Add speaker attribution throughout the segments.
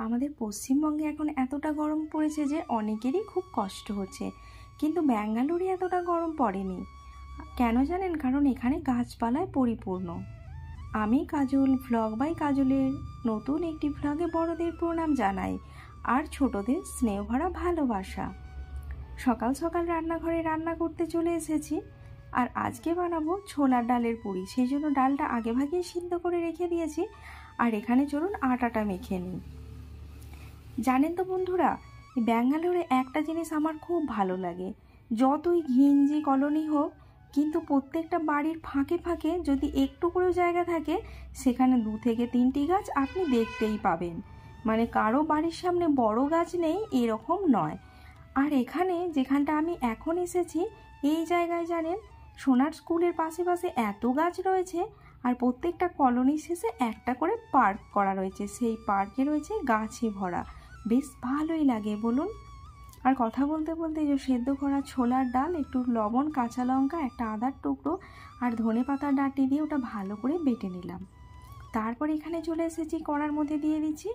Speaker 1: আমাদের পশ্চিমবঙ্গে এখন এতটা গরম পড়েছে যে অনেকেরই খুব কষ্ট হচ্ছে, কিন্তু ব্যাঙ্গালোরে এতটা গরম পড়েনি। কেন জানেন? কারণ এখানে গাছপালায় পরিপূর্ণ। আমি কাজল, ভ্লগ বাই কাজলের নতুন একটি ভ্লগে বড়দের প্রণাম জানাই আর ছোটদের স্নেহ ভরা ভালোবাসা। সকাল সকাল রান্নাঘরে রান্না করতে চলে এসেছি, আর আজকে বানাবো ছোলার ডালের পুরি। সেই জন্য ডালটা আগে ভাগেই সিদ্ধ করে রেখে দিয়েছি, আর এখানে চলুন আটাটা মেখে নিই। জানেন তো বন্ধুরা, ব্যাঙ্গালোরে একটা জিনিস আমার খুব ভালো লাগে। যতই ঘিঞ্জি কলোনি হোক, কিন্তু প্রত্যেকটা বাড়ির ফাঁকে ফাঁকে যদি একটু করেও জায়গা থাকে, সেখানে 2 থেকে 3টি গাছ আপনি দেখতেই পাবেন। মানে কারো বাড়ির সামনে বড় গাছ নেই এরকম নয়। আর এখানে যেখানটা আমি এখন এসেছি, এই জায়গায় জানেন সোনার স্কুলের পাশে পাশে এত গাছ রয়েছে, আর প্রত্যেকটা কলোনির শেষে একটা করে পার্ক করা রয়েছে। সেই পার্কে রয়েছে গাছে ভরা, বেশ ভালোই লাগে বলুন। আর কথা বলতে বলতে যে সেদ্ধ করা ছোলার ডাল, একটু লবণ, কাঁচা লঙ্কা, একটা আদার টুকরো আর ধনে পাতার ডাঁটি দিয়ে ওটা ভালো করে বেটে নিলাম। তারপর এখানে চলে এসেছি, কড়ার মধ্যে দিয়ে দিচ্ছি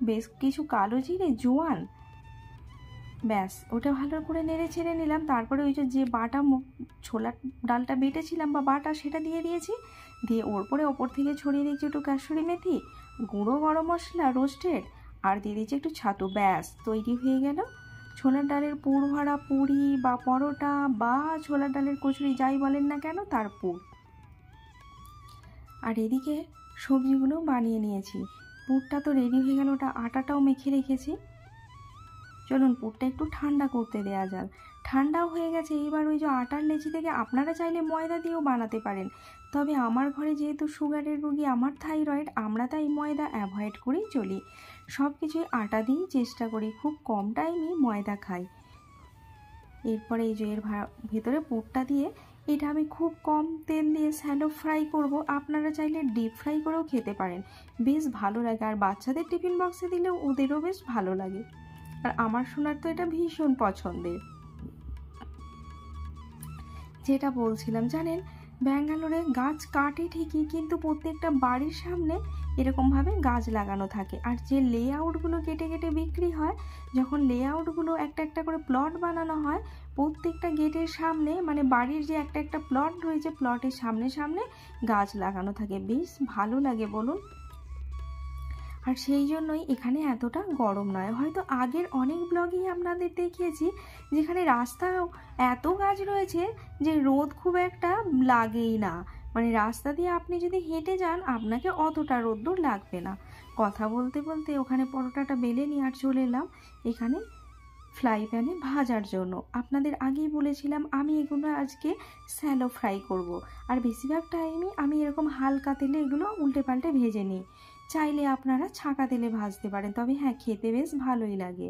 Speaker 1: বেশ কিছু কালো জিরে, জোয়ান, ব্যাস ওটা ভালো করে নেড়ে ছেড়ে নিলাম। তারপরে ওই যে বাটা ছোলার ডালটা বেটেছিলাম বা বাটা, সেটা দিয়ে দিয়েছি। দিয়ে ওপর থেকে ছড়িয়ে দিচ্ছি একটু কাসুরি মেথি, গুঁড়ো গরম মশলা রোস্টেড, আর দিয়ে দিচ্ছি একটু ছাতু। ব্যাস তৈরি হয়ে গেল ছোলার ডালের পুর ভরা পুরি বা পরোটা বা ছোলার ডালের কচুরি, যাই বলেন না কেন, তার পুর। আর এদিকে সবজিগুলো বানিয়ে নিয়েছি। পুরটা তো রেডি হয়ে গেল, ওটা আটাটাও মেখে রেখেছি। চলুন পুরটা একটু ঠান্ডা করতে দেওয়া যাক। ঠান্ডাও হয়ে গেছে। এইবার ওই যে আটার লেচি থেকে আপনারা চাইলে ময়দা দিয়েও বানাতে পারেন, তবে আমার ঘরে যেহেতু সুগারের রুগী, আমার থাইরয়েড, আমরা তাই ময়দা অ্যাভয়েড করেই চলি। সব কিছুই আটা দিয়েই চেষ্টা করি, খুব কম টাইমই ময়দা খাই। এরপরে এই যে এর ভেতরে পুরটা দিয়ে এটা আমি খুব কম তেল দিয়ে শ্যালো ফ্রাই করব। আপনারা চাইলে ডিপ ফ্রাই করেও খেতে পারেন, বেশ ভালো লাগে। আর বাচ্চাদের টিফিন বক্সে দিলেও ওদেরও বেশ ভালো লাগে। আর আমার সোনার তো এটা ভীষণ পছন্দের। যেটা বলছিলাম, জানেন ব্যাঙ্গালোরে গাছ কাটে ঠিকই, কিন্তু প্রত্যেকটা বাড়ির সামনে এরকমভাবে গাছ লাগানো থাকে। আর যে লেআউটগুলো কেটে কেটে বিক্রি হয়, যখন লেআউটগুলো একটা একটা করে প্লট বানানো হয়, প্রত্যেকটা গেটের সামনে, মানে বাড়ির যে একটা একটা প্লট রয়েছে, প্লটের সামনে সামনে গাছ লাগানো থাকে, বেশ ভালো লাগে বলুন। আর সেই জন্যই এখানে এতটা গরম নয়। হয়তো আগের অনেক ব্লগেই আপনাদের দেখিয়েছি যেখানে রাস্তাও এত গাছ রয়েছে যে রোদ খুব একটা লাগেই না। মানে রাস্তা দিয়ে আপনি যদি হেঁটে যান, আপনাকে অতটা রোদ্দুর লাগবে না। কথা বলতে বলতে ওখানে পরোটাটা বেলে নিয়ে আর চলে এলাম এখানে ফ্রাই প্যানে ভাজার জন্য। আপনাদের আগেই বলেছিলাম আমি এগুলো আজকে স্যালো ফ্রাই করব। আর বেশিরভাগ টাইমই আমি এরকম হালকা তেলে এগুলো উল্টে পাল্টে ভেজে নিই। চাইলে আপনারা ছাঁকা তেলে ভাজতে পারেন, তবে হ্যাঁ, খেতে বেশ ভালোই লাগে।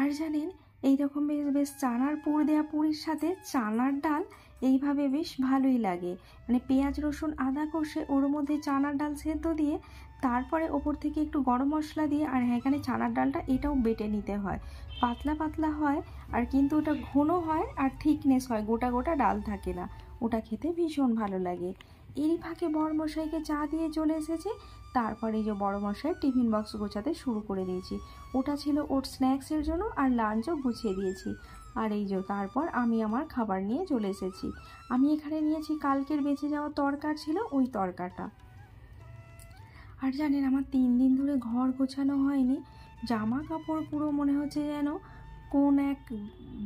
Speaker 1: আর জানেন এইরকম বেশ চানার পুর দেওয়া পুরির সাথে চানার ডাল এইভাবে বেশ ভালোই লাগে। মানে পেঁয়াজ রসুন আদা কষে ওর মধ্যে চানার ডাল সেদ্ধ দিয়ে, তারপরে ওপর থেকে একটু গরম মশলা দিয়ে, আর এখানে চানার ডালটা এটাও বেটে নিতে হয়, পাতলা পাতলা হয়, আর কিন্তু ওটা ঘন হয় আর থিকনেস হয়, গোটা গোটা ডাল থাকে না। ওটা খেতে ভীষণ ভালো লাগে। এরই ফাঁকে বড়মশাইকে চা দিয়ে চলে এসেছি। তারপরে এই যে বড়মশাই টিফিন বক্স গোছাতে শুরু করে দিয়েছি। ওটা ছিল ওর স্ন্যাক্সের জন্য, আর লাঞ্চও গুছিয়ে দিয়েছি। আর এই যে তারপর আমি আমার খাবার নিয়ে চলে এসেছি। আমি এখানে নিয়েছি কালকের বেঁচে যাওয়া তরকার ছিল, ওই তরকাটা। আর জানেন আমার 3 দিন ধরে ঘর গোছানো হয়নি। জামা কাপড় পুরো মনে হচ্ছে যেন কোন এক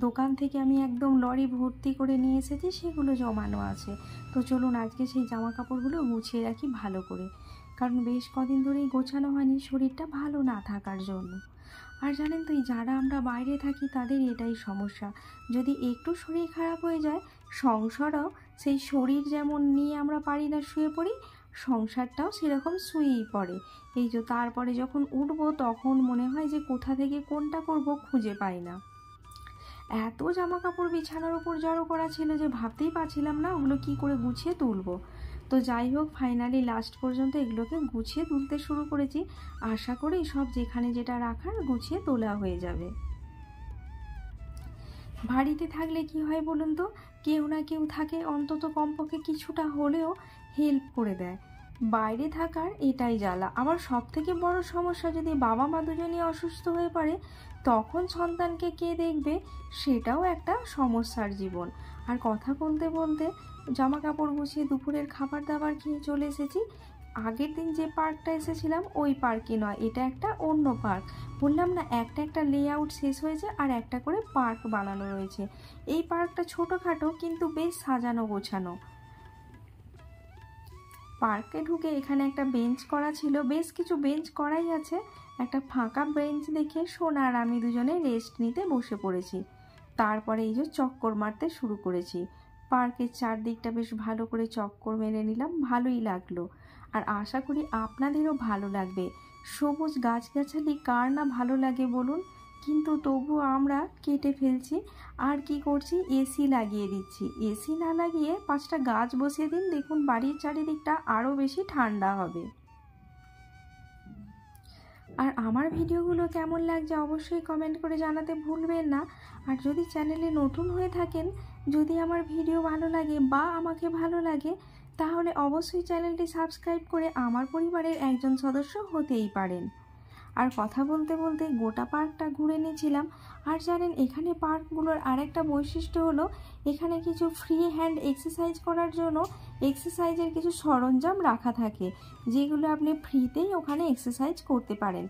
Speaker 1: দোকান থেকে আমি একদম লরি ভর্তি করে নিয়ে এসেছি, সেগুলো জমানো আছে। তো চলুন আজকে সেই জামা কাপড়গুলো গুছিয়ে রাখি ভালো করে, কারণ বেশ কদিন ধরেই গোছানো হয়নি শরীরটা ভালো না থাকার জন্য। আর জানেন তো, যারা আমরা বাইরে থাকি তাদের এটাই সমস্যা, যদি একটু শরীর খারাপ হয়ে যায়, সংসারও সেই শরীর যেমন নিয়ে আমরা পারি না, শুয়ে পড়ি, সংসারটাও সেরকম শুয়েই পড়ে। এই যে তারপরে যখন উঠবো, তখন মনে হয় যে কোথা থেকে কোনটা করব খুঁজে পাই না। এত জামা কাপড় বিছানার উপর জড়ো করা ছিল যে ভাবতেই পারছিলাম না ওগুলো কি করে গুছিয়ে তুলবো। তো যাই হোক, ফাইনালি লাস্ট পর্যন্ত এগুলোকে গুছিয়ে তুলতে শুরু করেছি। আশা করি সব যেখানে যেটা রাখার গুছিয়ে তোলা হয়ে যাবে। বাড়িতে থাকলে কি হয় বলুন তো, কেউ না কেউ থাকে অন্তত কমপক্ষে কিছুটা হলেও হেল্প করে দেয়। বাইরে থাকার এটাই জ্বালা। আবার সব থেকে বড় সমস্যা, যদি বাবা মা দুজনেই অসুস্থ হয়ে পড়ে তখন সন্তানকে কে দেখবে, সেটাও একটা সমস্যার জীবন। আর কথা বলতে বলতে জামা কাপড় গুছিয়ে দুপুরের খাবার দাবার খেয়ে চলে এসেছি। আগের দিন যে পার্কটা এসেছিলাম ওই পার্কে নয়, এটা একটা অন্য পার্ক। বললাম না, একটা একটা লেআউট শেষ হয়েছে আর একটা করে পার্ক বানানো রয়েছে। এই পার্কটা ছোটোখাটো কিন্তু বেশ সাজানো গোছানো। পার্কে ঢুকে এখানে একটা বেঞ্চ করা ছিল, বেশ কিছু বেঞ্চ করাই আছে। একটা ফাঁকা বেঞ্চ দেখে সোনা আর আমি দুজনে রেস্ট নিতে বসে পড়েছি। তারপরে এই যে চক্কর মারতে শুরু করেছি। পার্কের চারদিকটা বেশ ভালো করে চক্কর মেরে নিলাম, ভালোই লাগলো। আর আশা করি আপনাদেরও ভালো লাগবে। সবুজ গাছগাছালি কার না ভালো লাগে বলুন, কিন্তু তবু আমরা কেটে ফেলছি। আর কি করছি, এসি লাগিয়ে দিচ্ছি। এসি না লাগিয়ে 5টা গাছ বসিয়ে দিন, দেখুন বাড়ির চারিদিকটা আরও বেশি ঠান্ডা হবে। আর আমার ভিডিওগুলো কেমন লাগছে অবশ্যই কমেন্ট করে জানাতে ভুলবেন না। আর যদি চ্যানেলে নতুন হয়ে থাকেন, যদি আমার ভিডিও ভালো লাগে বা আমাকে ভালো লাগে, তাহলে অবশ্যই চ্যানেলটি সাবস্ক্রাইব করে আমার পরিবারের একজন সদস্য হতেই পারেন। আর কথা বলতে বলতে গোটা পার্কটা ঘুরে নিয়েছিলাম। আর জানেন, এখানে পার্কগুলোর আরেকটা বৈশিষ্ট্য হলো, এখানে কিছু ফ্রি হ্যান্ড এক্সারসাইজ করার জন্য এক্সারসাইজের কিছু সরঞ্জাম রাখা থাকে, যেগুলো আপনি ফ্রিতেই ওখানে এক্সারসাইজ করতে পারেন।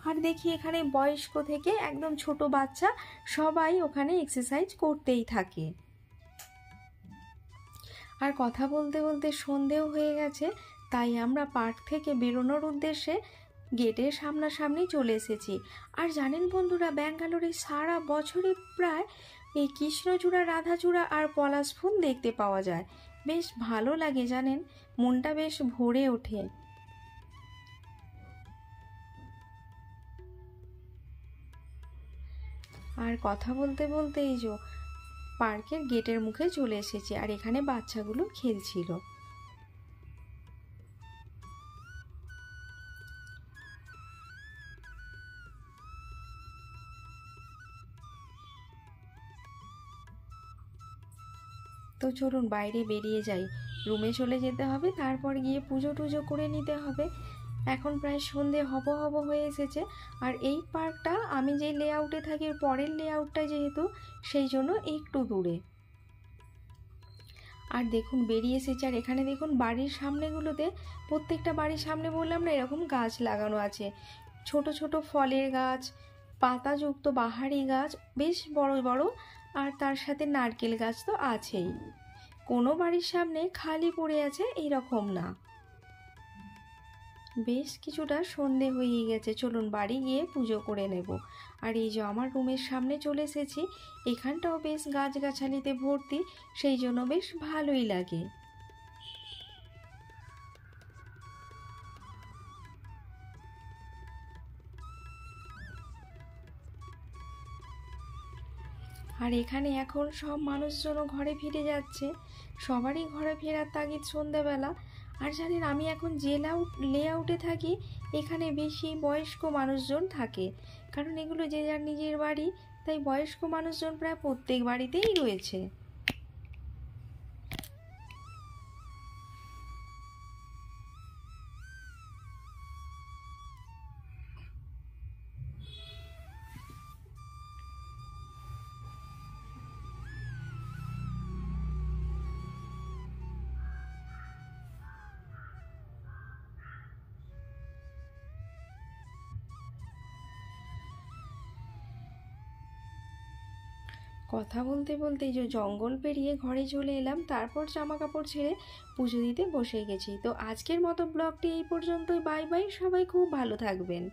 Speaker 1: আর দেখি এখানে বয়স্ক থেকে একদম ছোট বাচ্চা সবাই ওখানে এক্সারসাইজ করতেই থাকে। আর কথা বলতে বলতে সন্ধেও হয়ে গেছে, তাই আমরা পার্ক থেকে বেরোনোর উদ্দেশ্যে গেটের সামনাসামনি চলে এসেছি। আর জানেন বন্ধুরা, ব্যাঙ্গালোরে সারা বছরই প্রায় এই কৃষ্ণচূড়া, রাধাচূড়া আর পলাশ ফুল দেখতে পাওয়া যায়। বেশ ভালো লাগে জানেন, মনটা বেশ ভরে ওঠে। আর কথা বলতে বলতে এই যে পার্কের গেটের মুখে চলে এসেছি, আর এখানে বাচ্চাগুলো খেলছিল। তো চলুন বাইরে বেরিয়ে যাই, রুমে চলে যেতে হবে, তারপর গিয়ে পুজো টুজো করে নিতে হবে। এখন প্রায় সন্ধে হব হব হয়ে এসেছে। আর এই পার্কটা আমি যে লেআউটে থাকি পরের লেআউটটা যেহেতু, সেই জন্য একটু দূরে। আর দেখুন বেরিয়ে এসেছে, আর এখানে দেখুন বাড়ির সামনেগুলোতে, প্রত্যেকটা বাড়ির সামনে বললাম না এরকম গাছ লাগানো আছে, ছোট ছোট ফলের গাছ, পাতাযুক্ত বাহারি গাছ, বেশ বড় বড়। আর তার সাথে নারকেল গাছ তো আছেই। কোনো বাড়ির সামনে খালি পড়ে আছে এরকম না। বেশ কিছুটা সন্ধে হয়ে গেছে, চলুন বাড়ি গিয়ে পুজো করে নেব। আর এই যে আমার রুমের সামনে চলে এসেছি, এখানটাও বেশ গাছগাছালিতে ভর্তি, সেই জন্য বেশ ভালোই লাগে। আর এখানে এখন সব মানুষজনও ঘরে ফিরে যাচ্ছে, সবারই ঘরে ফেরার তাগিদ সন্ধ্যাবেলা। আর জানেন, আমি এখন যে লেআউটে থাকি, এখানে বেশি বয়স্ক মানুষজন থাকে, কারণ এগুলো যে যার নিজের বাড়ি, তাই বয়স্ক মানুষজন প্রায় প্রত্যেক বাড়িতেই রয়েছে। কথা বলতে বলতে যে জঙ্গল পেরিয়ে ঘরে চলে এলাম, তারপর জামা কাপড় ছেড়ে পুজো দিতে বসে গেছি। তো আজকের মতো ব্লগটি এই পর্যন্তই। বাই বাই, সবাই খুব ভালো থাকবেন।